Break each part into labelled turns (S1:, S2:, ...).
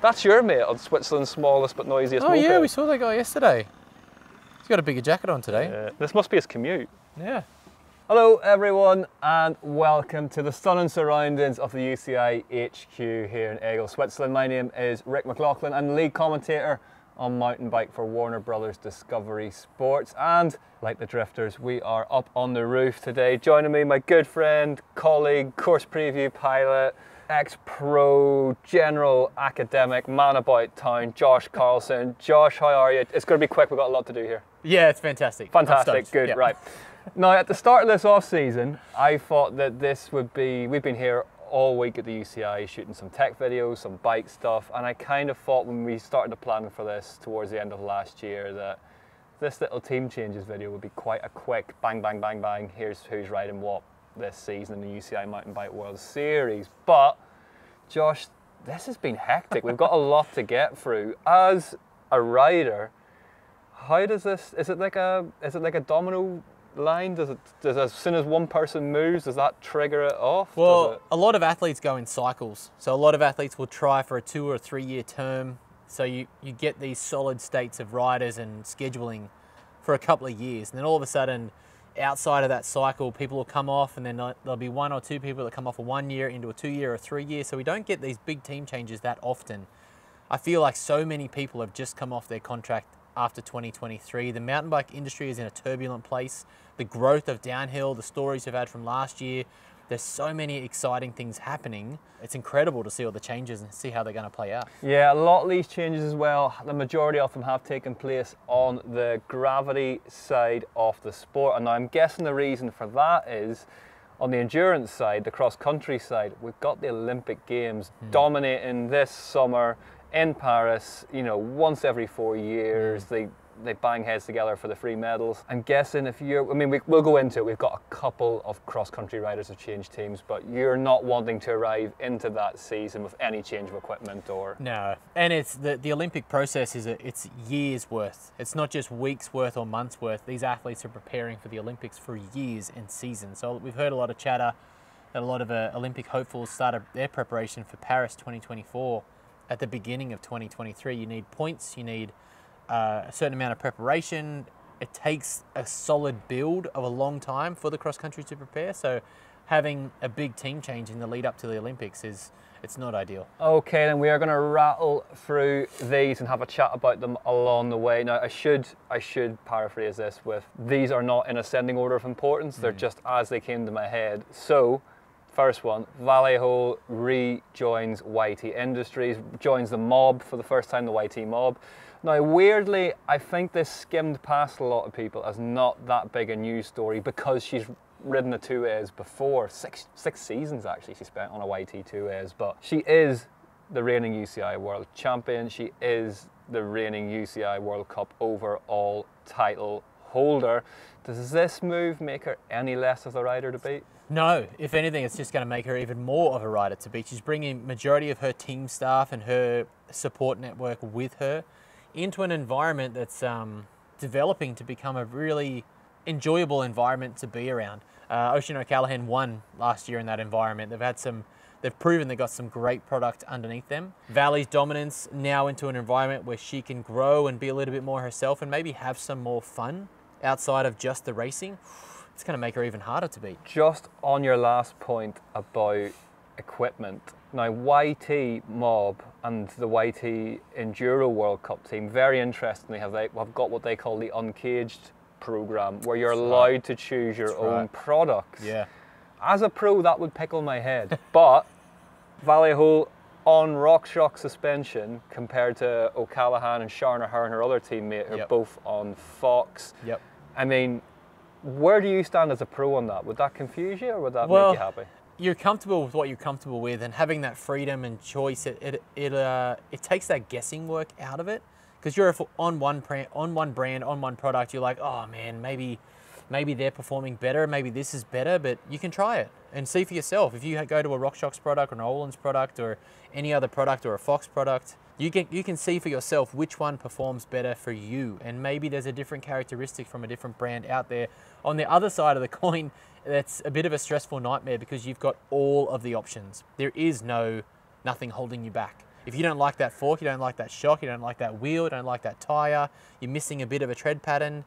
S1: That's your mate on Switzerland's smallest but noisiest moped.
S2: Oh yeah, we saw that guy yesterday. He's got a bigger jacket on today.
S1: This must be his commute.
S2: Yeah.
S1: Hello everyone and welcome to the stunning surroundings of the UCI HQ here in Aigle, Switzerland. My name is Rick McLaughlin. I'm the lead commentator on mountain bike for Warner Brothers Discovery Sports, and like the Drifters, we are up on the roof today. Joining me, my good friend, colleague, course preview pilot, ex-pro, general academic, man about town, Josh Carlson. Josh, how are you? It's going to be quick, we've got a lot to do here.
S2: Yeah, it's fantastic.
S1: Fantastic, good,
S2: yeah.
S1: Right. Now, at the start of this off-season, I thought that this would be, we've been here all week at the UCI shooting some tech videos, some bike stuff, and I kind of thought when we started the planning for this towards the end of last year that this little team changes video would be quite a quick bang, bang, bang, bang, here's who's riding what this season in the UCI Mountain Bike World Series. But, Josh, this has been hectic. We've got a lot to get through. As a how does this, is it like a domino line? Does as soon as one person moves, does that trigger it off?
S2: Well, a lot of athletes go in cycles. So a lot of athletes will try for a 2 or 3 year term. So you get these solid states of riders and scheduling for a couple of years. And then all of a sudden, outside of that cycle, people will come off, and then there'll be 1 or 2 people that come off a 1 year into a 2 year or 3 year. So we don't get these big team changes that often. I feel like so many people have just come off their contract after 2023. The mountain bike industry is in a turbulent place. The growth of downhill, the stories we've had from last year, there's so many exciting things happening. It's incredible to see all the changes and see how they're going to play out.
S1: Yeah, a lot of these changes as well, the majority of them have taken place on the gravity side of the sport. And I'm guessing the reason for that is on the endurance side, the cross-country side, we've got the Olympic Games dominating this summer in Paris, you know, once every 4 years. They bang heads together for the free medals. I'm guessing if you're, I mean, we'll go into it, we've got a couple of cross-country riders who've changed teams, but you're not wanting to arrive into that season with any change of equipment or... No,
S2: and it's the Olympic process it's years worth. It's not just weeks worth or months worth. These athletes are preparing for the Olympics for years and seasons. So we've heard a lot of chatter that a lot of Olympic hopefuls started their preparation for Paris 2024 at the beginning of 2023. You need points, you need a certain amount of preparation. It takes a solid build of a long time for the cross country to prepare. So having a big team change in the lead up to the Olympics it's not ideal.
S1: Okay, then we are going to rattle through these and have a chat about them along the way. Now, I should paraphrase this with, these are not in ascending order of importance. They're just as they came to my head. So, first one, Vallejo rejoins YT Industries, joins the mob for the first time, the YT mob. Now, weirdly, I think this skimmed past a lot of people as not that big a news story because she's ridden the 2As before. Six seasons, actually, she spent on a YT 2As, but she is the reigning UCI World Champion. She is the reigning UCI World Cup overall title holder. Does this move make her any less of a rider to beat?
S2: No, if anything, it's just going to make her even more of a rider to beat. She's bringing majority of her team staff and her support network with her into an environment that's developing to become a really enjoyable environment to be around. Ocean O'Callaghan won last year in that environment. They've proven they've got some great product underneath them. Valley's dominance now into an environment where she can grow and be a little bit more herself and maybe have some more fun outside of just the racing. It's going to make her even harder to beat.
S1: Just on your last point about equipment, now YT Mob and the YT Enduro World Cup team, very interestingly, have got what they call the Uncaged program, where you're allowed to choose your own products.
S2: Yeah.
S1: As a pro, that would pickle my head, but Vallejo on RockShox suspension compared to O'Callaghan and Sharner, her and her other teammate, who are both on Fox.
S2: Yep.
S1: I mean, where do you stand as a pro on that? Would that confuse you or would that make you happy?
S2: You're comfortable with what you're comfortable with, and having that freedom and choice, it takes that guessing work out of it. Because you're on one brand, on one product, you're like, oh man, maybe they're performing better, maybe this is better, but you can try it and see for yourself. If you go to a RockShox product or an Olin's product or any other product or a Fox product, you can see for yourself which one performs better for you. And maybe there's a different characteristic from a different brand out there. On the other side of the coin, that's a bit of a stressful nightmare because you've got all of the options. There is nothing holding you back. If you don't like that fork, you don't like that shock, you don't like that wheel, you don't like that tyre, you're missing a bit of a tread pattern,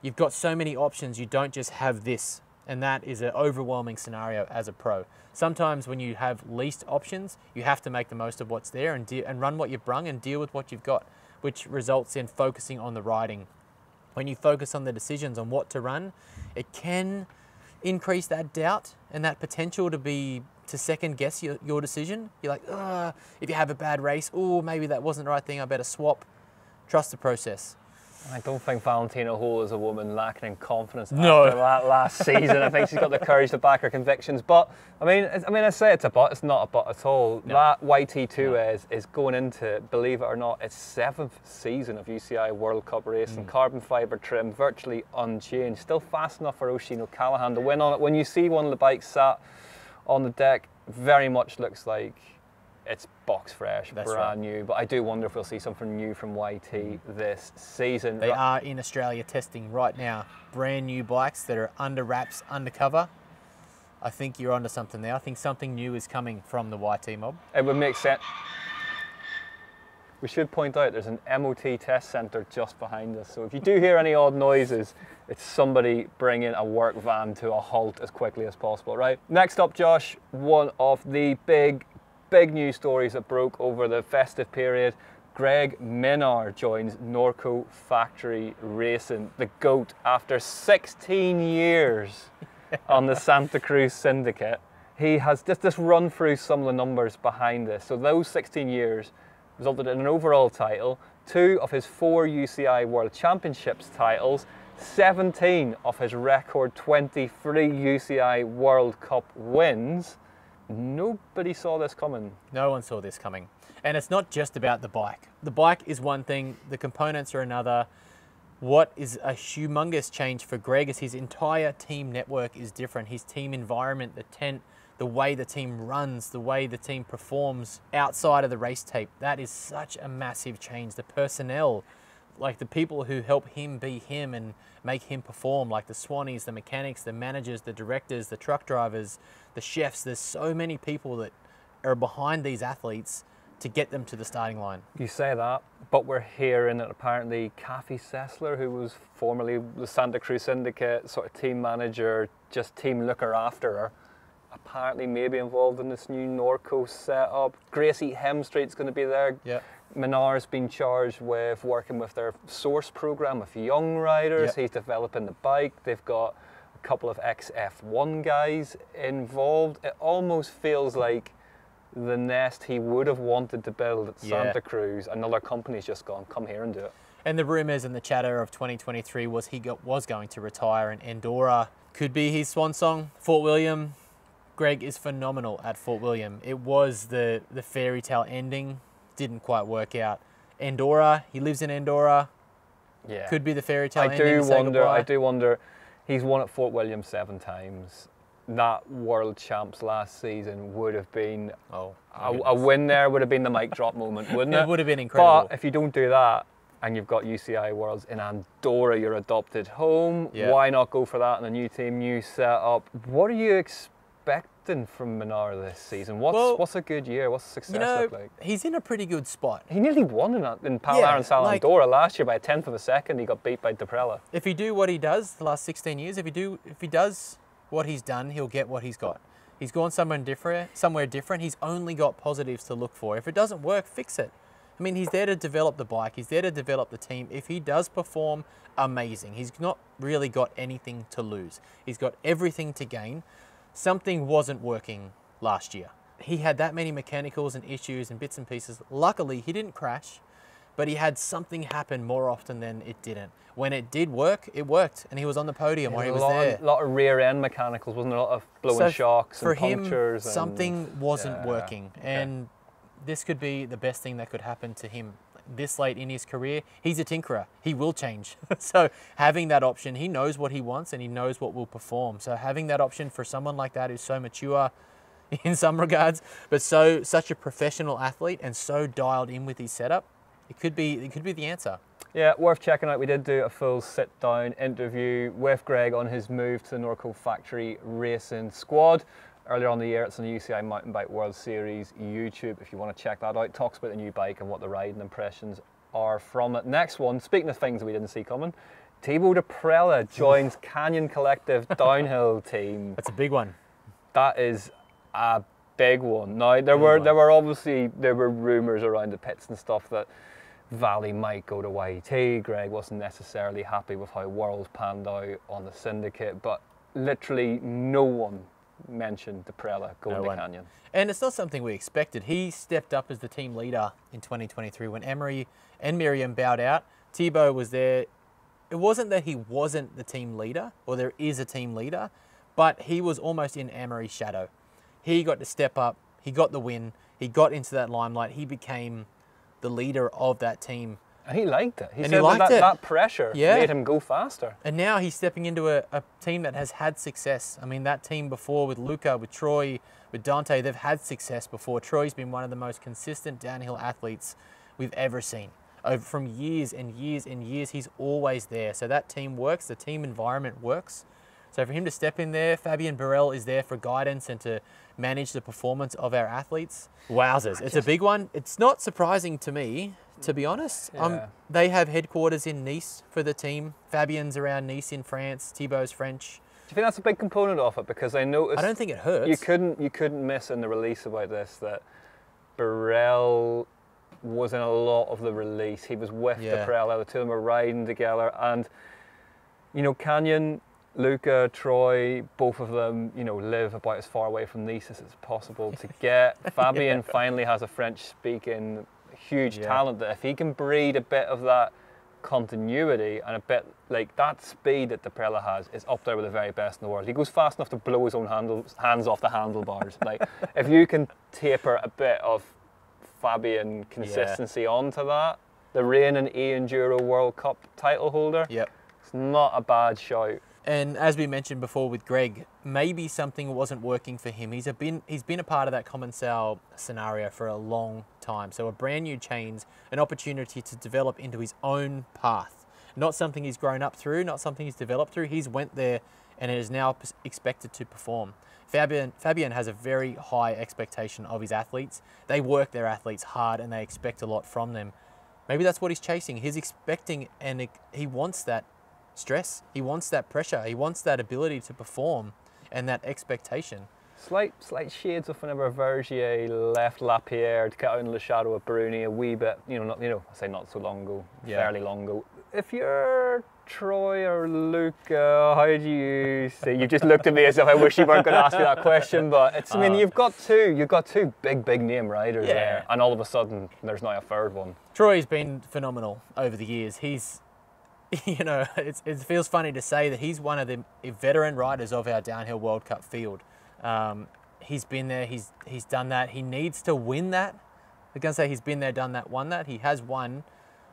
S2: you've got so many options, you don't just have this. And that is an overwhelming scenario as a pro. Sometimes when you have least options, you have to make the most of what's there and run what you've brung and deal with what you've got, which results in focusing on the riding. When you focus on the decisions on what to run, it can increase that doubt and that potential to second guess your decision. You're like, if you have a bad race, maybe that wasn't the right thing, I better swap. Trust the process.
S1: I don't think Valentina Hole is a woman lacking in confidence
S2: No.
S1: after that last season. I think she's got the courage to back her convictions. But I say it's a but. It's not a but at all.
S2: No.
S1: That YT2 is going into, believe it or not, its 7th season of UCI World Cup racing. Carbon fibre trim, virtually unchanged. Still fast enough for Oisin O'Callaghan to win on it. When you see one of the bikes sat on the deck, very much looks like it's box fresh, brand new. But I do wonder if we'll see something new from YT this season.
S2: They are in Australia testing right now brand new bikes that are under wraps, undercover. I think you're onto something there. I think something new is coming from the YT mob.
S1: It would make sense. We should point out there's an MOT test centre just behind us. So if you do hear any odd noises, it's somebody bringing a work van to a halt as quickly as possible, right? Next up, Josh, one of the big news stories that broke over the festive period. Greg Minnaar joins Norco Factory Racing, the GOAT, after 16 years on the Santa Cruz Syndicate. He has just run through some of the numbers behind this. So those 16 years resulted in an overall title, 2 of his 4 UCI World Championships titles, 17 of his record 23 UCI World Cup wins. Nobody saw this coming.
S2: No one saw this coming. And it's not just about the bike. The bike is one thing, the components are another. What is a humongous change for Greg is his entire team network is different. His team environment, the tent, the way the team runs, the way the team performs outside of the race tape. That is such a massive change. The personnel, like the people who help him be him and make him perform, like the Swannies, the mechanics, the managers, the directors, the truck drivers, the chefs. There's so many people that are behind these athletes to get them to the starting line.
S1: You say that, but we're hearing that apparently Kathy Sessler, who was formerly the Santa Cruz Syndicate sort of team manager, just team looker after her, apparently may be involved in this new Norco setup. Gracie Hemstreet's going to be there.
S2: Yeah.
S1: Minnaar's been charged with working with their source program with young riders.
S2: Yep.
S1: He's developing the bike. They've got a couple of ex-F1 guys involved. It almost feels like the nest he would have wanted to build at Santa Cruz. Another company's just gone, come here and do it.
S2: And the rumours and the chatter of 2023 was was going to retire, and E-enduro could be his swan song. Fort William, Greg is phenomenal at Fort William. It was the fairy tale ending. Didn't quite work out. E-enduro, he lives in E-enduro.
S1: Yeah.
S2: Could be the fairy tale ending.
S1: I do wonder, he's won at Fort William 7 times. That world champs last season would have been, a win there would have been the mic drop moment, wouldn't it?
S2: It would have been incredible.
S1: But if you don't do that, and you've got UCI Worlds in Andorra, your adopted home, why not go for that in a new team, new setup? What are you expecting from Minnaar this season? What's a good year? What's success look like?
S2: He's in a pretty good spot.
S1: He nearly won in Pal Sal Andorra last year by a 1/10 of a second. He got beat by Deprella.
S2: If you do what he does the last 16 years, if he does what he's done, he'll get what he's got. He's gone somewhere different. He's only got positives to look for. If it doesn't work, fix it. I mean, he's there to develop the bike. He's there to develop the team. If he does perform, amazing. He's not really got anything to lose. He's got everything to gain. Something wasn't working last year. He had that many mechanicals and issues and bits and pieces. Luckily, he didn't crash, but he had something happen more often than it didn't. When it did work, it worked, and he was on the podium while he was there.
S1: A lot of rear end mechanicals, wasn't there? A lot of blowing shocks and punctures.
S2: For him, something wasn't working, and this could be the best thing that could happen to him this late in his career. He's a tinkerer. He will change. So having that option, he knows what he wants and he knows what will perform. So having that option for someone like that who's so mature in some regards, but such a professional athlete and so dialed in with his setup, it could be the answer.
S1: Yeah, worth checking out. We did do a full sit-down interview with Greg on his move to the Norco Factory Racing squad. earlier on the year. It's on the UCI Mountain Bike World Series YouTube if you want to check that out. Talks about the new bike and what the riding impressions are from it. Next one, speaking of things we didn't see coming, Thibaut Deprella joins Canyon Collective downhill team.
S2: That's a big one.
S1: That is a big one. Now there were rumours around the pits and stuff that Valley might go to YT. Greg wasn't necessarily happy with how Worlds panned out on the syndicate, but literally no one mentioned Deprella going to Canyon.
S2: And it's not something we expected. He stepped up as the team leader in 2023 when Emery and Miriam bowed out. Thibaut was there. It wasn't that he wasn't the team leader, or there is a team leader, but he was almost in Emery's shadow. He got to step up. He got the win. He got into that limelight. He became the leader of that team.
S1: And he liked it. He
S2: and
S1: said
S2: he liked
S1: that pressure made him go faster.
S2: And now he's stepping into a team that has had success. I mean, that team before with Luca, with Troy, with Dante, they've had success before. Troy's been one of the most consistent downhill athletes we've ever seen. From years and years and years, he's always there. So that team works, the team environment works. So for him to step in there, Fabien Barel is there for guidance and to manage the performance of our athletes. Wowzers, it's a big one. It's not surprising to me, to be honest.
S1: Yeah.
S2: They have headquarters in Nice for the team. Fabien's around Nice in France. Thibaut's French.
S1: Do you think that's a big component of it? Because I noticed...
S2: I don't think it hurts.
S1: You couldn't miss in the release about this that Barel was in a lot of the release. He was with Deprella. The two of them were riding together. And, you know, Canyon, Luca, Troy, both of them, you know, live about as far away from Nice as it's possible to get. Fabien finally has a French-speaking huge talent that if he can breed a bit of that continuity and a bit like that speed that Deprella has is up there with the very best in the world. He goes fast enough to blow his own hands off the handlebars. Like if you can taper a bit of Fabien consistency onto that, the reigning E-enduro World Cup title holder, it's not a bad shout.
S2: And as we mentioned before with Greg, maybe something wasn't working for him. He's been a part of that Commencal scenario for a long time. So a brand new change, an opportunity to develop into his own path. Not something he's grown up through, not something he's developed through. He's went there and is now expected to perform. Fabien has a very high expectation of his athletes. They work their athletes hard and they expect a lot from them. Maybe that's what he's chasing. He's expecting and he wants that stress. He wants that pressure. He wants that ability to perform and that expectation.
S1: Slight shades of whenever Vergier left Lapierre to get out into the shadow of Bruni a wee bit. I say not so long ago, fairly long ago. If you're Troy or Luca, how do you see? You just looked at me as if I wish you weren't going to ask me that question, but it's. I mean, you've got two big name riders there, and all of a sudden there's now a third one.
S2: Troy's been phenomenal over the years. He's. You know, it feels funny to say that he's one of the veteran riders of our downhill World Cup field. He's been there, he's done that. He needs to win that. I'm going to say he's been there, done that, won that. He has won.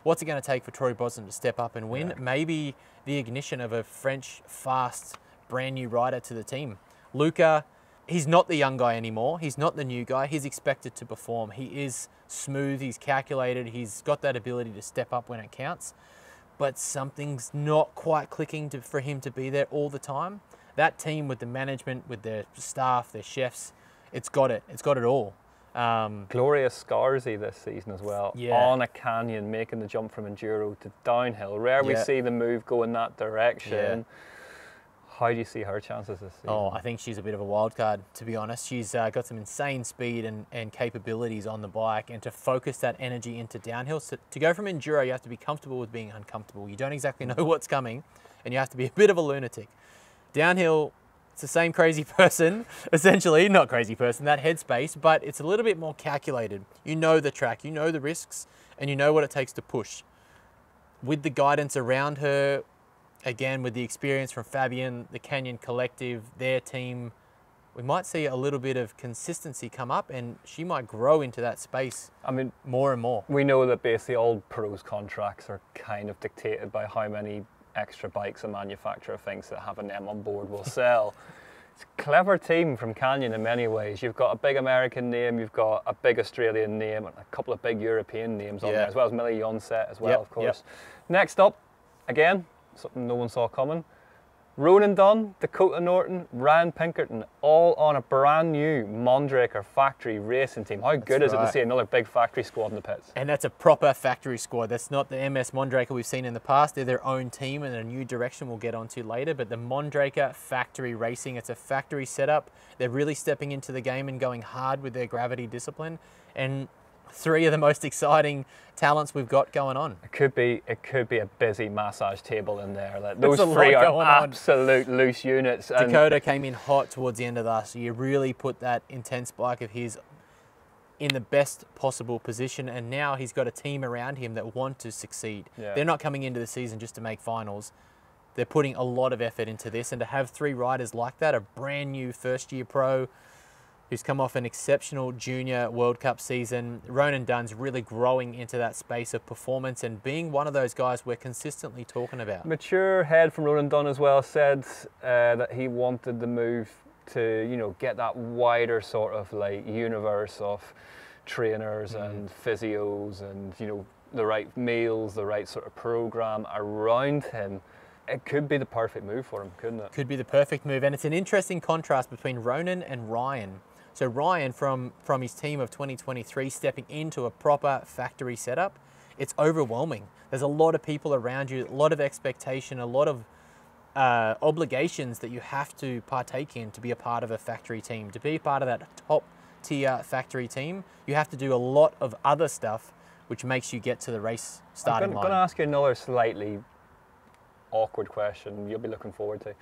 S2: What's it going to take for Troy Brosnan to step up and win? Yeah. Maybe the ignition of a French, fast, brand new rider to the team. Luca, he's not the young guy anymore. He's not the new guy. He's expected to perform. He is smooth, he's calculated, he's got that ability to step up when it counts. But something's not quite clicking for him to be there all the time. That team with the management, with their staff, their chefs, it's got it. It's got it all.
S1: Gloria Scarzy this season as well, on a canyon, making the jump from enduro to downhill. Rare we see the move go in that direction. How do you see her chances this season?
S2: Oh, I think she's a bit of a wild card, to be honest. She's got some insane speed and capabilities on the bike, and to focus that energy into downhill. So to go from enduro, you have to be comfortable with being uncomfortable. You don't exactly know what's coming, and you have to be a bit of a lunatic. Downhill, it's the same crazy person, essentially. Not crazy person, that headspace, but it's a little bit more calculated. You know the track, you know the risks, and you know what it takes to push. With the guidance around her, again, with the experience from Fabien, the Canyon Collective, their team, we might see a little bit of consistency come up and she might grow into that space. I mean, more and more.
S1: We know that basically all pros contracts are kind of dictated by how many extra bikes a manufacturer thinks that having them on board will sell. It's a clever team from Canyon in many ways. You've got a big American name, you've got a big Australian name, and a couple of big European names on there, as well as Millie Jonset as well, of course. Next up, again, something no one saw coming, Ronan Dunn, Dakota Norton, Ryan Pinkerton, all on a brand new Mondraker factory racing team. How good is it to see another big factory squad in the pits?
S2: And that's a proper factory squad. That's not the MS Mondraker we've seen in the past. They're their own team and a new direction we'll get onto later. But the Mondraker factory racing, it's a factory setup. They're really stepping into the game and going hard with their gravity discipline. And three of the most exciting talents we've got going on.
S1: It could be a busy massage table in there. Like, those three are absolute loose units.
S2: Dakota came in hot towards the end of last year. Really put that intense bike of his in the best possible position, and now he's got a team around him that want to succeed. Yeah. They're not coming into the season just to make finals. They're putting a lot of effort into this, and to have three riders like that, a brand new first-year pro who's come off an exceptional junior World Cup season. Ronan Dunn's really growing into that space of performance and being one of those guys we're consistently talking about.
S1: Mature head from Ronan Dunn as well said that he wanted the move to, you know, get that wider sort of like universe of trainers and physios and, you know, the right meals, the right sort of program around him. It could be the perfect move for him, couldn't it?
S2: Could be the perfect move, and it's an interesting contrast between Ronan and Ryan. So Ryan, from his team of 2023, stepping into a proper factory setup, it's overwhelming. There's a lot of people around you, a lot of expectation, a lot of obligations that you have to partake in to be a part of a factory team. To be part of that top tier factory team, you have to do a lot of other stuff, which makes you get to the race starting line.
S1: I'm going to ask you another slightly awkward question you'll be looking forward to.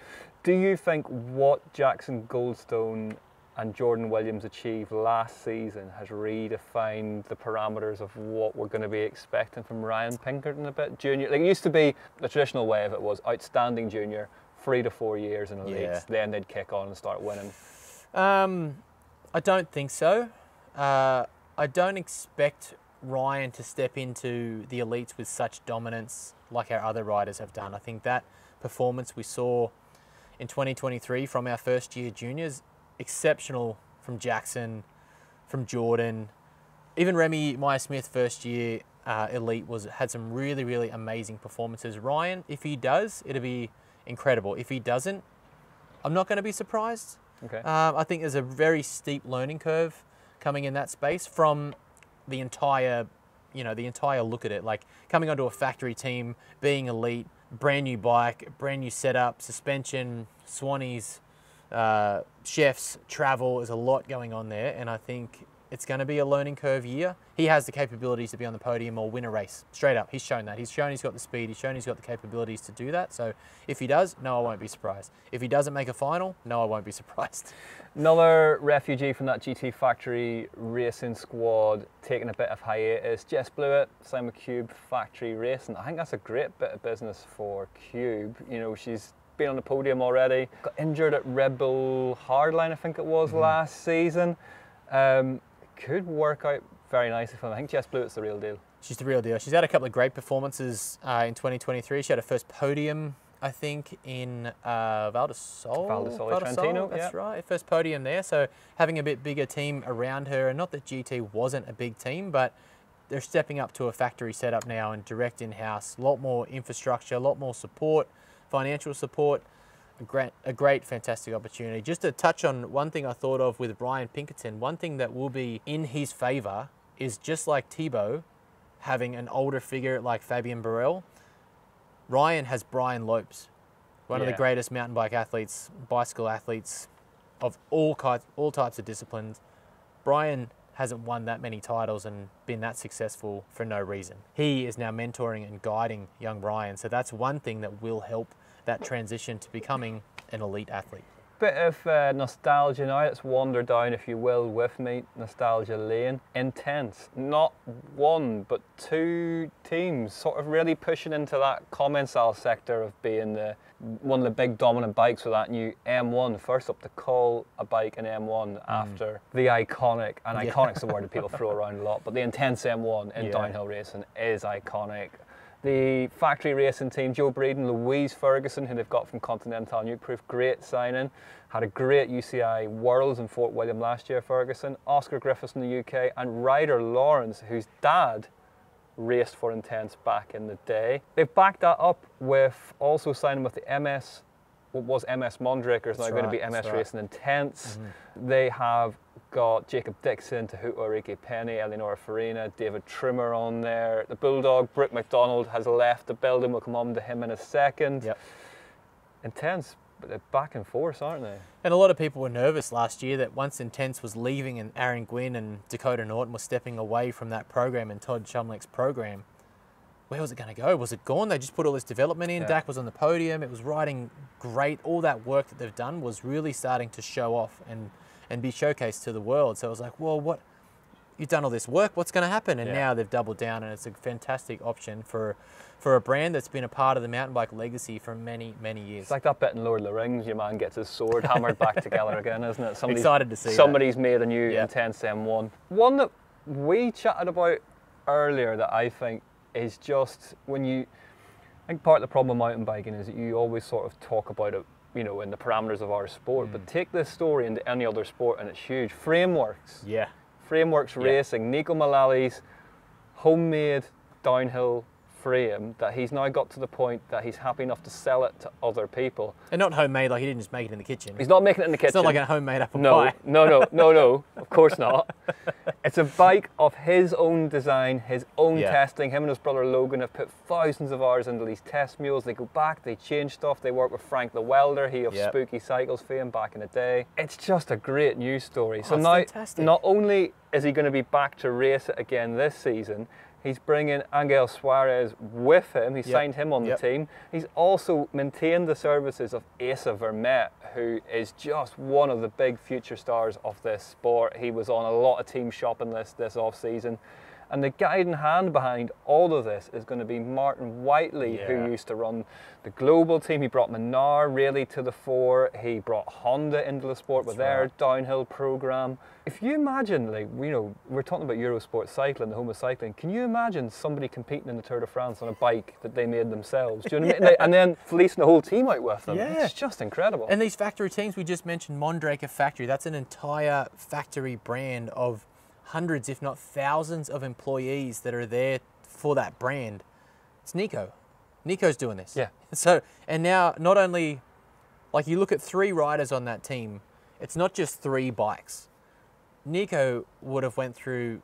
S1: Do you think what Jackson Goldstone and Jordan Williams achieved last season has redefined the parameters of what we're going to be expecting from Ryan Pinkerton a bit? Junior, like, it used to be the traditional way of it was outstanding junior, 3 to 4 years in elites, then they'd kick on and start winning.
S2: I don't think so. I don't expect Ryan to step into the elites with such dominance like our other riders have done. I think that performance we saw in 2023 from our first year juniors, exceptional from Jackson, from Jordan, even Remy Meyer-Smith first year elite had some really, really amazing performances. Ryan, if he does, it'll be incredible. If he doesn't, I'm not going to be surprised.
S1: Okay.
S2: I think there's a very steep learning curve coming in that space from the entire look at it. Like coming onto a factory team, being elite, brand new bike, brand new setup, suspension, Swannies, chefs, travel, there's a lot going on there, and I think it's going to be a learning curve year. He has the capabilities to be on the podium or win a race, straight up. He's shown that. He's shown he's got the speed, he's shown he's got the capabilities to do that. So if he does, no, I won't be surprised. If he doesn't make a final, no, I won't be surprised.
S1: Another refugee from that GT Factory racing squad taking a bit of hiatus. Jess Blewett, Simon Cube Factory Racing. I think that's a great bit of business for Cube. You know, she's been on the podium already. Got injured at Red Bull Hardline, I think it was, last season. Could work out very nicely for them. I think Jess Blewett's the real deal.
S2: She's the real deal. She's had a couple of great performances in 2023. She had her first podium, I think, in Val di Sole,
S1: Trentino.
S2: That's right, first podium there. So having a bit bigger team around her, and not that GT wasn't a big team, but they're stepping up to a factory setup now and direct in-house. A lot more infrastructure, a lot more support, financial support. A great, fantastic opportunity. Just to touch on one thing I thought of with Ryan Pinkerton, one thing that will be in his favour is just like Thibaut having an older figure like Fabien Barrel, Ryan has Brian Lopes, one of the greatest mountain bike athletes, bicycle athletes of all types of disciplines. Brian hasn't won that many titles and been that successful for no reason. He is now mentoring and guiding young Ryan, so that's one thing that will help that transition to becoming an elite athlete.
S1: Bit of nostalgia now. Let's wander down, if you will, with me, nostalgia lane. Intense. Not one, but two teams sort of really pushing into that Commencal sector of being one of the big dominant bikes with that new M1. First up to call a bike an M1 after the iconic, and iconic's the word that people throw around a lot, but the intense M1 in downhill racing is iconic. The factory racing team, Joe Breeden, Louise Ferguson, who they've got from Continental Nukeproof, great signing. Had a great UCI Worlds in Fort William last year, Ferguson. Oscar Griffiths in the UK, and Ryder Lawrence, whose dad raced for Intense back in the day. They've backed that up with also signing with the MS what was MS Mondraker is now going to be MS Racing Intense. They have got Jacob Dixon, Tahuto Enrique Penny, Eleonora Farina, David Trimmer on there. The Bulldog, Brooke McDonald, has left the building. We'll come on to him in a second.
S2: Yep.
S1: Intense, but they're back and forth, aren't they?
S2: And a lot of people were nervous last year that once Intense was leaving and Aaron Gwynn and Dakota Norton were stepping away from that program and Todd Shumlick's program, where was it going to go? Was it gone? They just put all this development in. Dak was on the podium. It was riding great. All that work that they've done was really starting to show off and be showcased to the world. So I was like, well, what? You've done all this work. What's going to happen? And now they've doubled down, and it's a fantastic option for a brand that's been a part of the mountain bike legacy for many, many years.
S1: It's like that bit in Lord of the Rings. Your man gets his sword hammered back together again, isn't it?
S2: Excited to see
S1: somebody's made a new Intense M1. One that we chatted about earlier that I think is just when you... I think part of the problem with mountain biking is that you always sort of talk about it, you know, in the parameters of our sport, but take this story into any other sport and it's huge. Frameworks.
S2: Yeah.
S1: Frameworks Racing. Nico Mullally's homemade downhill frame that he's now got to the point that he's happy enough to sell it to other people.
S2: And not homemade, like he didn't just make it in the kitchen.
S1: He's not making it in the kitchen.
S2: It's not like a homemade apple
S1: pie. No, of course not. It's a bike of his own design, his own testing. Him and his brother Logan have put thousands of hours into these test mules. They go back, they change stuff. They work with Frank the welder, he of Spooky Cycles fame back in the day. It's just a great news story. So now,
S2: fantastic.
S1: Not only is he going to be back to race it again this season, he's bringing Angel Suarez with him. He signed him on the team. He's also maintained the services of Asa Vermette, who is just one of the big future stars of this sport. He was on a lot of team shopping lists this off-season. And the guiding hand behind all of this is going to be Martin Whiteley, who used to run the global team. He brought Menard really to the fore. He brought Honda into the sport with their downhill program. If you imagine, like, you know, we're talking about Eurosport cycling, the home of cycling. Can you imagine somebody competing in the Tour de France on a bike that they made themselves? Do you know what I mean? And then fleecing the whole team out with them. It's just incredible.
S2: And these factory teams, we just mentioned Mondraker Factory. That's an entire factory brand of hundreds, if not thousands of employees that are there for that brand. It's Nico. Nico's doing this.
S1: Yeah.
S2: So, and now not only, like you look at 3 riders on that team, it's not just 3 bikes. Nico would have went through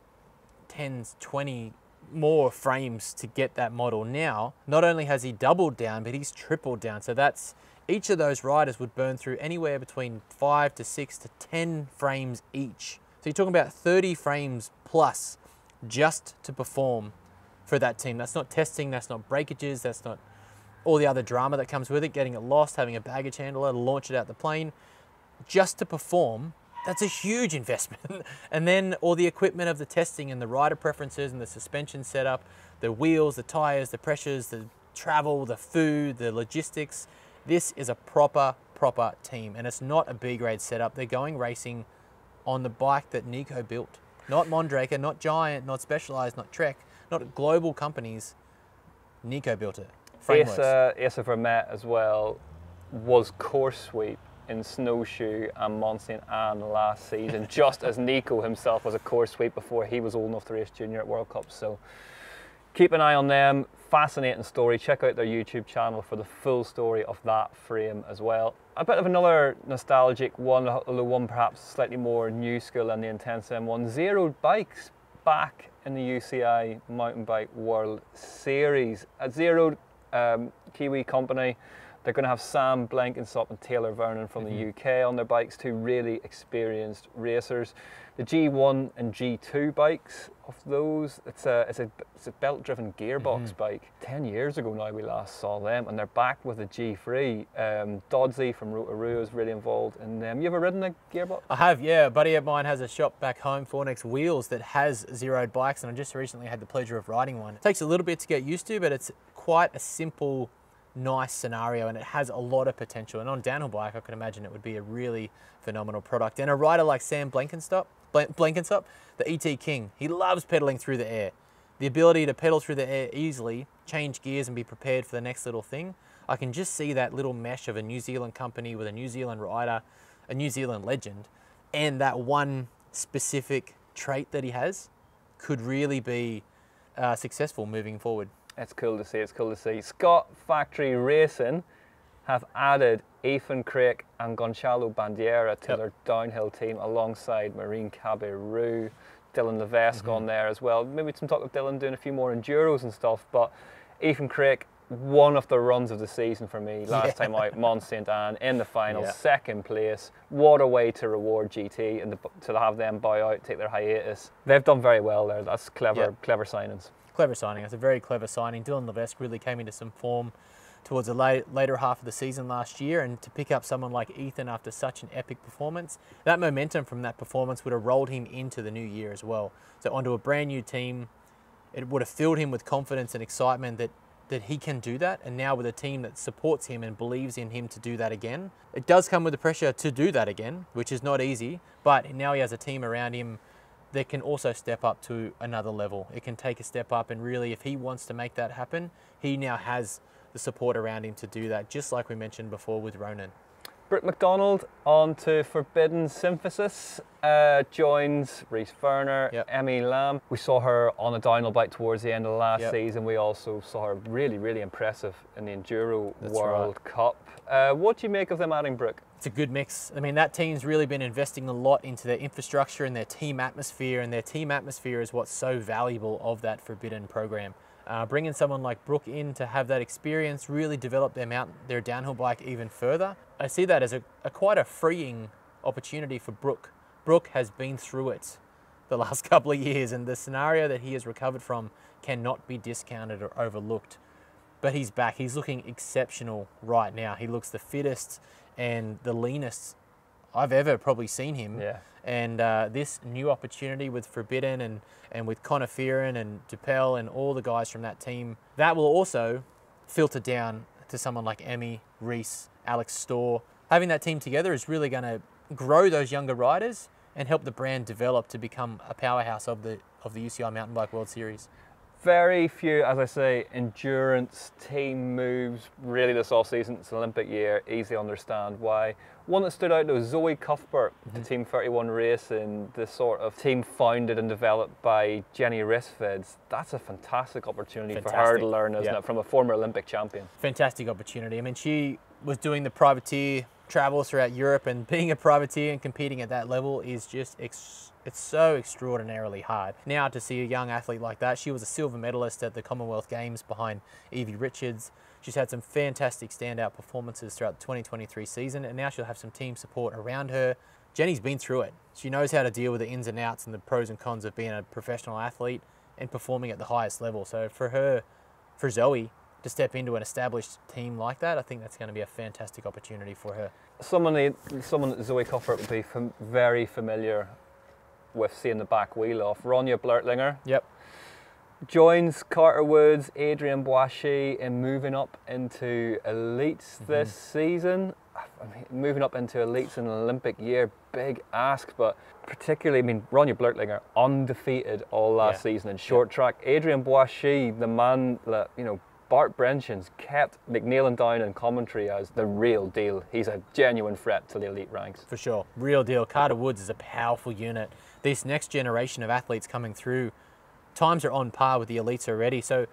S2: 10, 20 more frames to get that model. Now, not only has he doubled down, but he's tripled down. So that's, each of those riders would burn through anywhere between 5 to 6 to 10 frames each. So you're talking about 30 frames plus just to perform for that team. That's not testing, that's not breakages, that's not all the other drama that comes with it, getting it lost, having a baggage handler to launch it out the plane. Just to perform, that's a huge investment. And then all the equipment of the testing and the rider preferences and the suspension setup, the wheels, the tires, the pressures, the travel, the food, the logistics. This is a proper team, and it's not a B-grade setup. They're going racing on the bike that Nico built. Not Mondraker, not Giant, not Specialized, not Trek, not global companies. Nico built it.
S1: Asa Vermette as well was course sweep in Snowshoe and Mont Saint Anne last season, just as Nico himself was a course sweep before he was old enough to race junior at World Cups. So keep an eye on them. Fascinating story. Check out their YouTube channel for the full story of that frame as well. A bit of another nostalgic one, although one perhaps slightly more new school than the Intense M1. Zeroed Bikes back in the UCI Mountain Bike World Series. A Zeroed Kiwi company. They're going to have Sam Blenkinsop and Taylor Vernon from the UK on their bikes, 2 really experienced racers. The G1 and G2 bikes of those, it's a belt-driven gearbox bike. 10 years ago now we last saw them, and they're back with a G3. Doddsy from Rotorua is really involved in them. You ever ridden a gearbox?
S2: I have, yeah. A buddy of mine has a shop back home, Fornex Wheels, that has zeroed bikes, and I just recently had the pleasure of riding one. It takes a little bit to get used to, but it's quite a simple, nice scenario, and it has a lot of potential. And on downhill bike, I could imagine it would be a really phenomenal product. And a rider like Sam Blenkinsop, the ET King, he loves pedaling through the air. The ability to pedal through the air easily, change gears and be prepared for the next little thing. I can just see that little mesh of a New Zealand company with a New Zealand rider, a New Zealand legend, and that one specific trait that he has could really be successful moving forward.
S1: It's cool to see, it's cool to see. Scott Factory Racing have added Ethan Craik and Gonçalo Bandeira to
S2: Yep.
S1: their downhill team alongside Marine Caballero, Dylan Levesque on there as well. Maybe some talk of Dylan doing a few more enduros and stuff, but Ethan Craik, one of the runs of the season for me. Last time out, Mont Saint Anne in the final, second place. What a way to reward GT and to have them buy out, take their hiatus. They've done very well there. That's clever, clever signings.
S2: Clever signing. It's a very clever signing. Dylan Levesque really came into some form towards the later half of the season last year, and to pick up someone like Ethan after such an epic performance, that momentum from that performance would have rolled him into the new year as well. So onto a brand new team, it would have filled him with confidence and excitement that he can do that, and now with a team that supports him and believes in him to do that again. It does come with the pressure to do that again, which is not easy, but now he has a team around him that can also step up to another level. It can take a step up, and really if he wants to make that happen, he now has the support around him to do that, just like we mentioned before with Ronan.
S1: Britt McDonald on to Forbidden Synthesis, joins Reese Ferner, Emmy Lamb. We saw her on a downhill bike towards the end of last season. We also saw her really, really impressive in the Enduro World Cup. What do you make of them adding Brooke?
S2: It's a good mix. I mean, that team's really been investing a lot into their infrastructure and their team atmosphere, and their team atmosphere is what's so valuable of that Forbidden program. Bringing someone like Brooke in to have that experience, really develop their downhill bike even further. I see that as quite a freeing opportunity for Brooke. Brooke has been through it the last couple of years, and the scenario that he has recovered from cannot be discounted or overlooked. But he's back. He's looking exceptional right now. He looks the fittest and the leanest I've ever probably seen him.
S1: Yeah.
S2: And this new opportunity with Forbidden and with Connor Fearon and Dupel and all the guys from that team, that will also filter down to someone like Emmy, Reese, Alex Storr. Having that team together is really going to grow those younger riders and help the brand develop to become a powerhouse of the UCI Mountain Bike World Series.
S1: Very few, as I say, endurance team moves really this off-season. It's an Olympic year, easy to understand why. One that stood out was Zoe Cuthbert, the Team 31 Racing, the sort of team founded and developed by Jenny Rissvids. That's a fantastic opportunity for her to learn, isn't it, from a former Olympic champion. Fantastic
S2: opportunity. I mean, she was doing the privateer travels throughout Europe, and being a privateer and competing at that level is just it's so extraordinarily hard. Now to see a young athlete like that, she was a silver medalist at the Commonwealth Games behind Evie Richards. She's had some fantastic standout performances throughout the 2023 season, and now she'll have some team support around her. Jenny's been through it. She knows how to deal with the ins and outs and the pros and cons of being a professional athlete and performing at the highest level. So for Zoe to step into an established team like that, I think that's going to be a fantastic opportunity for her.
S1: Someone that Zoe Cuthbert would be very familiar with seeing the back wheel off. Ronja Blurtlinger.
S2: Yep.
S1: Joins Carter Woods, Adrian Boishy in moving up into elites this season. I mean, moving up into elites in an Olympic year, big ask, but particularly, I mean, Ronja Blurtlinger, undefeated all last season in short track. Adrian Boishy, the man that, you know, Bart Brenshans kept nailing down in commentary as the real deal. He's a genuine threat to the elite ranks.
S2: For sure, real deal. Carter Woods is a powerful unit. This next generation of athletes coming through, times are on par with the elites already. So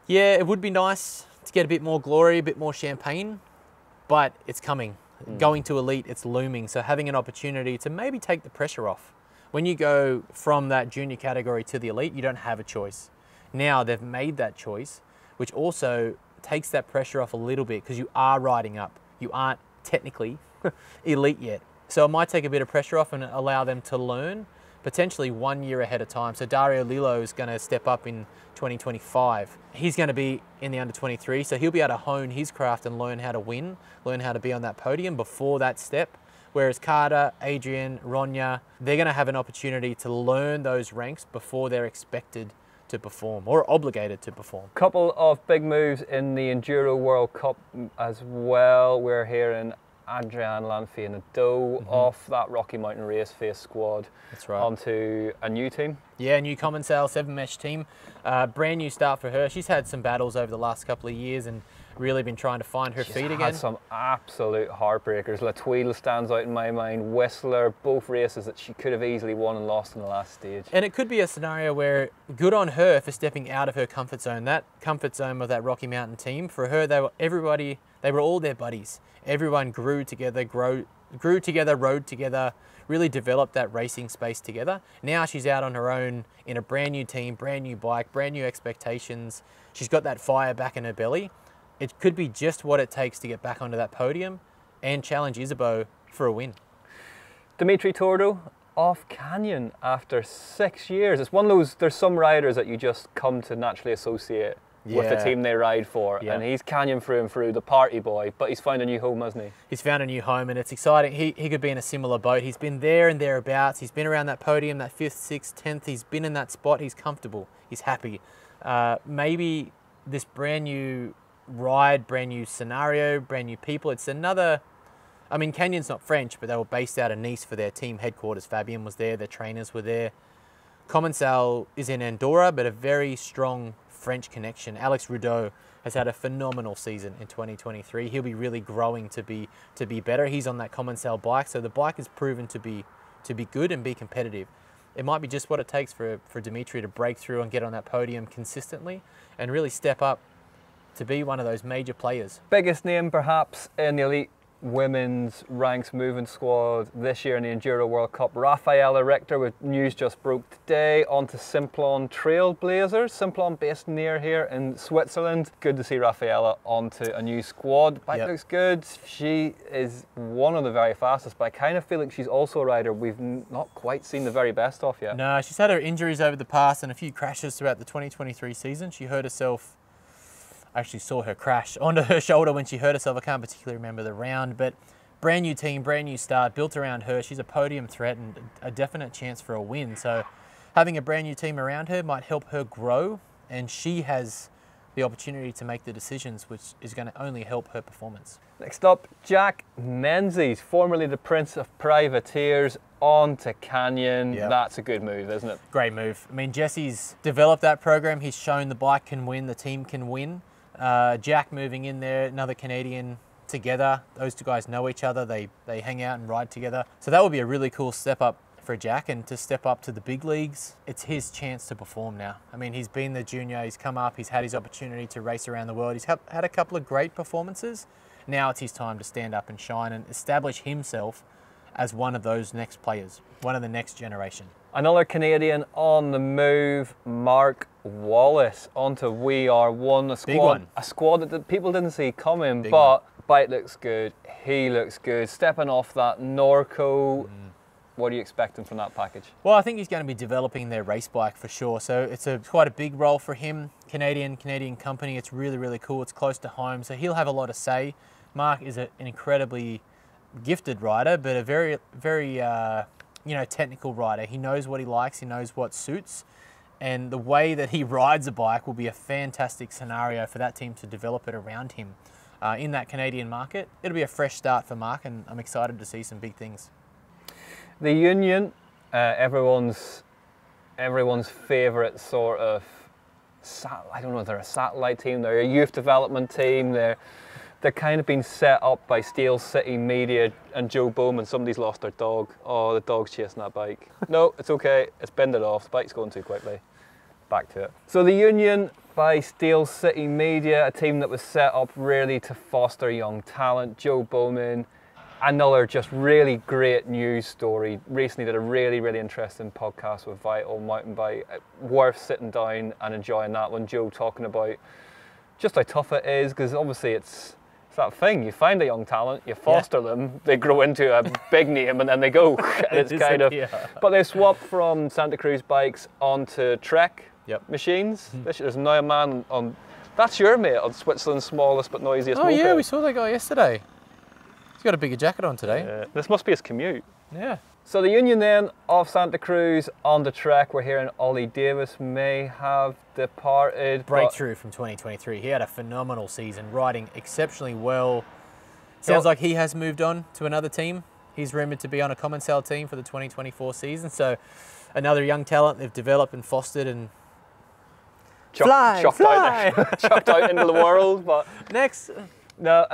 S2: yeah, it would be nice to get a bit more glory, a bit more champagne, but it's coming. Going to elite, it's looming. So having an opportunity to maybe take the pressure off. When you go from that junior category to the elite, you don't have a choice. Now they've made that choice, which also takes that pressure off a little bit because you are riding up. You aren't technically elite yet. So it might take a bit of pressure off and allow them to learn potentially 1 year ahead of time. So Dario Lillo is going to step up in 2025. He's going to be in the under 23, so he'll be able to hone his craft and learn how to win, learn how to be on that podium before that step. Whereas Carter, Adrian, Ronja, they're going to have an opportunity to learn those ranks before they're expected to perform or obligated to perform.
S1: Couple of big moves in the Enduro World Cup as well. We're hearing Adrian Lanfianado off that Rocky Mountain Race Face squad.
S2: That's right.
S1: Onto a new team.
S2: Yeah, new Commensale 7-mesh team. Brand new start for her. She's had some battles over the last couple of years and really been trying to find her feet again.
S1: Had some absolute heartbreakers. La Tuile stands out in my mind. Whistler, both races that she could have easily won and lost in the last stage.
S2: And it could be a scenario where good on her for stepping out of her comfort zone. That comfort zone of that Rocky Mountain team, for her, they were all their buddies. Everyone grew together, rode together, really developed that racing space together. Now she's out on her own in a brand new team, brand new bike, brand new expectations. She's got that fire back in her belly. It could be just what it takes to get back onto that podium and challenge Isabeau for a win.
S1: Dimitri Tordo off Canyon after 6 years. It's one of those, there's some riders that you just come to naturally associate with the team they ride for. Yeah. And he's Canyon through and through, the party boy, but he's found a new home, hasn't he? He's
S2: found a new home and it's exciting. He could be in a similar boat. He's been there and thereabouts. He's been around that podium, that 5th, 6th, 10th. He's been in that spot. He's comfortable. He's happy. Maybe this brand new ride, brand new scenario, brand new people. It's another, I mean, Canyon's not French, but they were based out of Nice for their team headquarters. Fabian was there, their trainers were there. Commensale is in Andorra, but a very strong French connection. Alex Rudeau has had a phenomenal season in 2023. He'll be really growing to be better. He's on that Commensale bike, so the bike is proven to be good and be competitive. It might be just what it takes for Dimitri to break through and get on that podium consistently and really step up to be one of those major players.
S1: Biggest name perhaps in the elite women's ranks moving squad this year in the Enduro World Cup, Rafaela Richter, with news just broke today, onto Simplon Trailblazers. Simplon based near here in Switzerland. Good to see Rafaela onto a new squad. Bike looks good. She is one of the very fastest, but I kind of feel like she's also a rider we've not quite seen the very best of yet.
S2: No, she's had her injuries over the past and a few crashes throughout the 2023 season. She hurt herself. I actually saw her crash onto her shoulder when she hurt herself. I can't particularly remember the round, but brand new team, brand new start, built around her. She's a podium threat and a definite chance for a win. So having a brand new team around her might help her grow, and she has the opportunity to make the decisions, which is going to only help her performance.
S1: Next up, Jack Menzies, formerly the Prince of Privateers, on to Canyon. That's a good move, isn't it?
S2: Great move. I mean, Jesse's developed that program. He's shown the bike can win, the team can win. Jack moving in there, another Canadian together. Those two guys know each other. They hang out and ride together. So that would be a really cool step up for Jack, and to step up to the big leagues. It's his chance to perform now. I mean, he's been the junior, he's come up, he's had his opportunity to race around the world. He's had a couple of great performances. Now it's his time to stand up and shine and establish himself as one of those next players, one of the next generation.
S1: Another Canadian on the move, Mark Wallace, onto We Are One, a squad that people didn't see coming, but bike looks good, he looks good, stepping off that Norco. What are you expecting from that package?
S2: Well, I think he's going to be developing their race bike for sure, so it's quite a big role for him. Canadian company, it's really, really cool, it's close to home, so he'll have a lot to say. Mark is an incredibly gifted rider, but a very, very technical rider. He knows what he likes, he knows what suits, and the way that he rides a bike will be a fantastic scenario for that team to develop it around him. In that Canadian market, it'll be a fresh start for Mark, and I'm excited to see some big things.
S1: The Union, everyone's favourite sort of, I don't know if they're a satellite team, they're a youth development team, they're kind of been set up by Steel City Media and Joe Bowman. Somebody's lost their dog. Oh, the dog's chasing that bike. No, it's okay, it's bended off, the bike's going too quickly. Back to it. So the Union by Steel City Media, a team that was set up really to foster young talent. Joe Bowman, another just really great news story. Recently did a really, really interesting podcast with Vital Mountain Bike. Worth sitting down and enjoying that one. Joe talking about just how tough it is, because obviously it's that thing. You find a young talent, you foster them, they grow into a big name, and then they go. And it's kind of. But they swapped from Santa Cruz bikes onto Trek machines. There's now a man on. That's your mate on Switzerland's smallest but noisiest moped.
S2: Oh yeah, we saw that guy yesterday. He's got a bigger jacket on today.
S1: This must be his commute.
S2: Yeah.
S1: So the Union then of Santa Cruz on the Trek. We're hearing Ollie Davis may have departed.
S2: Breakthrough from 2023. He had a phenomenal season, riding exceptionally well. Sounds like he has moved on to another team. He's rumoured to be on a Commensale team for the 2024 season. So another young talent they've developed and fostered and
S1: chucked out into the world. But
S2: next.
S1: No,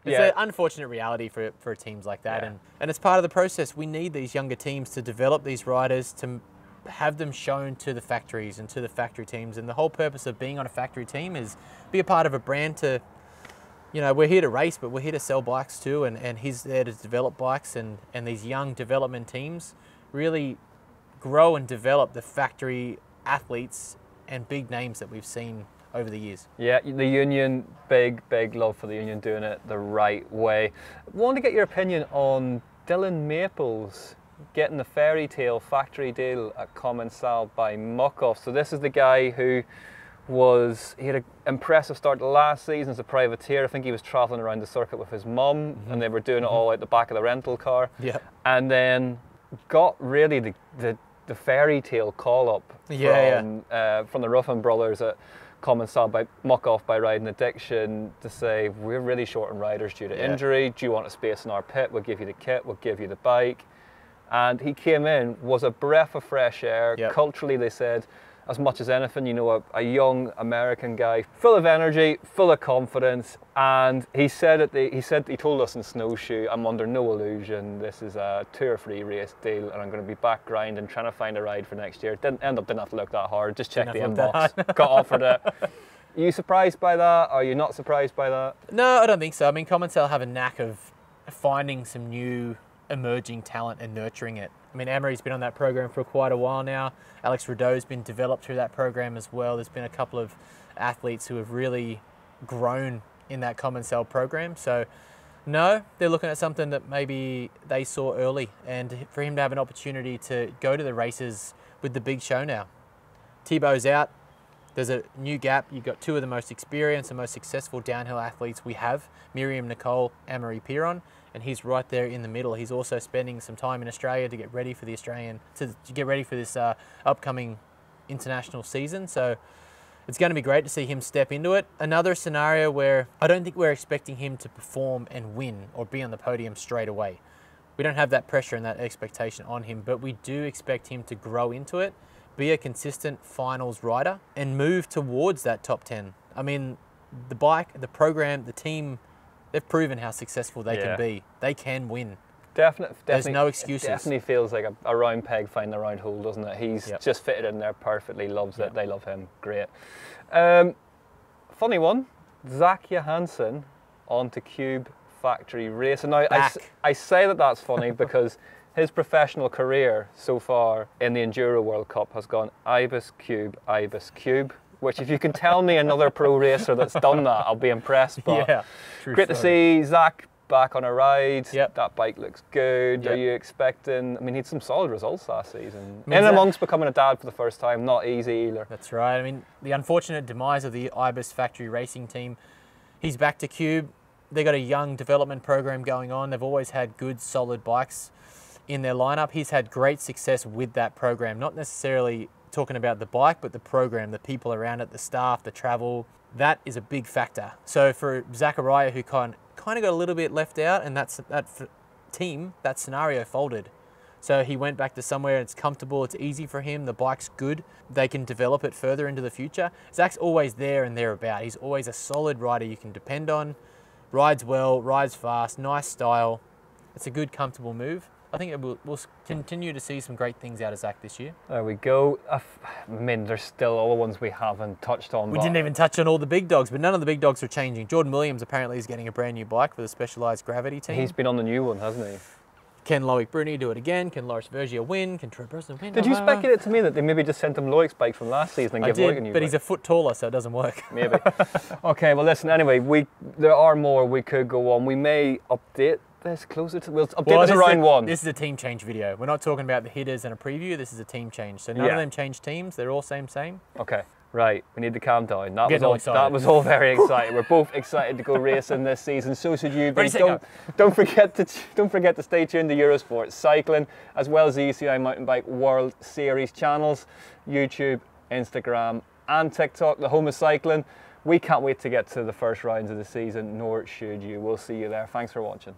S2: it's an unfortunate reality for teams like that, and it's part of the process. We need these younger teams to develop these riders, to have them shown to the factories and to the factory teams. And the whole purpose of being on a factory team is be a part of a brand to, you know, we're here to race, but we're here to sell bikes too, and he's there to develop bikes, and these young development teams really grow and develop the factory athletes and big names that we've seen over the years.
S1: Yeah, the union, big love for the union doing it the right way. I want to get your opinion on Dylan Maples getting the fairy tale factory deal at Commencal by Muck-Off. So this is the guy who he had an impressive start last season as a privateer. I think he was travelling around the circuit with his mum, and they were doing it all out the back of the rental car.
S2: Yeah.
S1: And then got really the fairy tale call up from the Ruffin brothers at Commencal by Muck-Off by Riding Addiction to say, we're really short on riders due to injury. Do you want a space in our pit? We'll give you the kit, we'll give you the bike. And he came in, was a breath of fresh air. Culturally, they said, as much as anything, you know, a young American guy, full of energy, full of confidence. And he said he told us in Snowshoe, I'm under no illusion. This is a 2 or 3 race deal, and I'm going to be back grinding, trying to find a ride for next year. Didn't have to look that hard. Just check the inbox. Got offered it. Are you surprised by that? Are you not surprised by that?
S2: No, I don't think so. I mean, Commencal have a knack of finding some new emerging talent and nurturing it. I mean, Amory's been on that program for quite a while now. Alex Rideau's been developed through that program as well. There's been a couple of athletes who have really grown in that Commencal program. So, no, they're looking at something that maybe they saw early, and for him to have an opportunity to go to the races with the big show now. Thibaut's out. There's a new gap. You've got 2 of the most experienced and most successful downhill athletes we have, Miriam Nicole, Amory Piron, and he's right there in the middle. He's also spending some time in Australia to get ready for the to get ready for this upcoming international season. So it's going to be great to see him step into it. Another scenario where I don't think we're expecting him to perform and win or be on the podium straight away. We don't have that pressure and that expectation on him, but we do expect him to grow into it, be a consistent finals rider, and move towards that top 10. I mean, the bike, the program, the team, they've proven how successful they can be. They can win.
S1: Definitely.
S2: There's no excuses.
S1: It definitely feels like a round peg finding the round hole, doesn't it? He's just fitted in there perfectly, loves it. They love him. Great. Funny one, Zach Johansson onto Cube Factory Racing. Now, I say that that's funny because his professional career so far in the Enduro World Cup has gone Ibis Cube, which if you can tell me another pro racer that's done that, I'll be impressed. But great to see Zach back on a ride. That bike looks good. Are you expecting, I mean, he had some solid results last season. In amongst becoming a dad for the first time, not easy either.
S2: That's right. I mean, the unfortunate demise of the Ibis Factory Racing team, he's back to Cube. They've got a young development program going on. They've always had good, solid bikes in their lineup. He's had great success with that program, not necessarily talking about the bike, but the program, the people around it, the staff, the travel. That is a big factor. So for Zachariah, who kind of got a little bit left out, and that team, that scenario folded. So he went back to somewhere it's comfortable, it's easy for him, the bike's good, they can develop it further into the future. Zach's always there and thereabout. He's always a solid rider you can depend on, rides well, rides fast, nice style. It's a good, comfortable move. I think we'll continue to see some great things out of Zach this year.
S1: There we go. I mean, there's still all the ones we haven't touched on.
S2: We didn't even touch on all the big dogs, but none of the big dogs are changing. Jordan Williams apparently is getting a brand new bike for the Specialized Gravity team.
S1: He's been on the new one, hasn't he?
S2: Can Loic Bruni do it again? Can Loris Vergier win? Can Troy Brosnan win?
S1: Did you speculate to me that they maybe just sent him Loic's bike from last season and give Loic a new
S2: but
S1: bike?
S2: He's a foot taller, so it doesn't work.
S1: Maybe. Okay, well listen, anyway, there are more we could go on. We may update this closer to, we'll update this around 1.
S2: This is a team change video. We're not talking about the hitters and a preview, this is a team change. So none of them change teams, they're all same.
S1: Okay. Right, we need to calm down. That was all very exciting. We're both excited to go racing this season. So should you. But don't forget to stay tuned to Eurosport Cycling, as well as the UCI Mountain Bike World Series channels, YouTube, Instagram, and TikTok. The home of cycling. We can't wait to get to the first rounds of the season, nor should you. We'll see you there. Thanks for watching.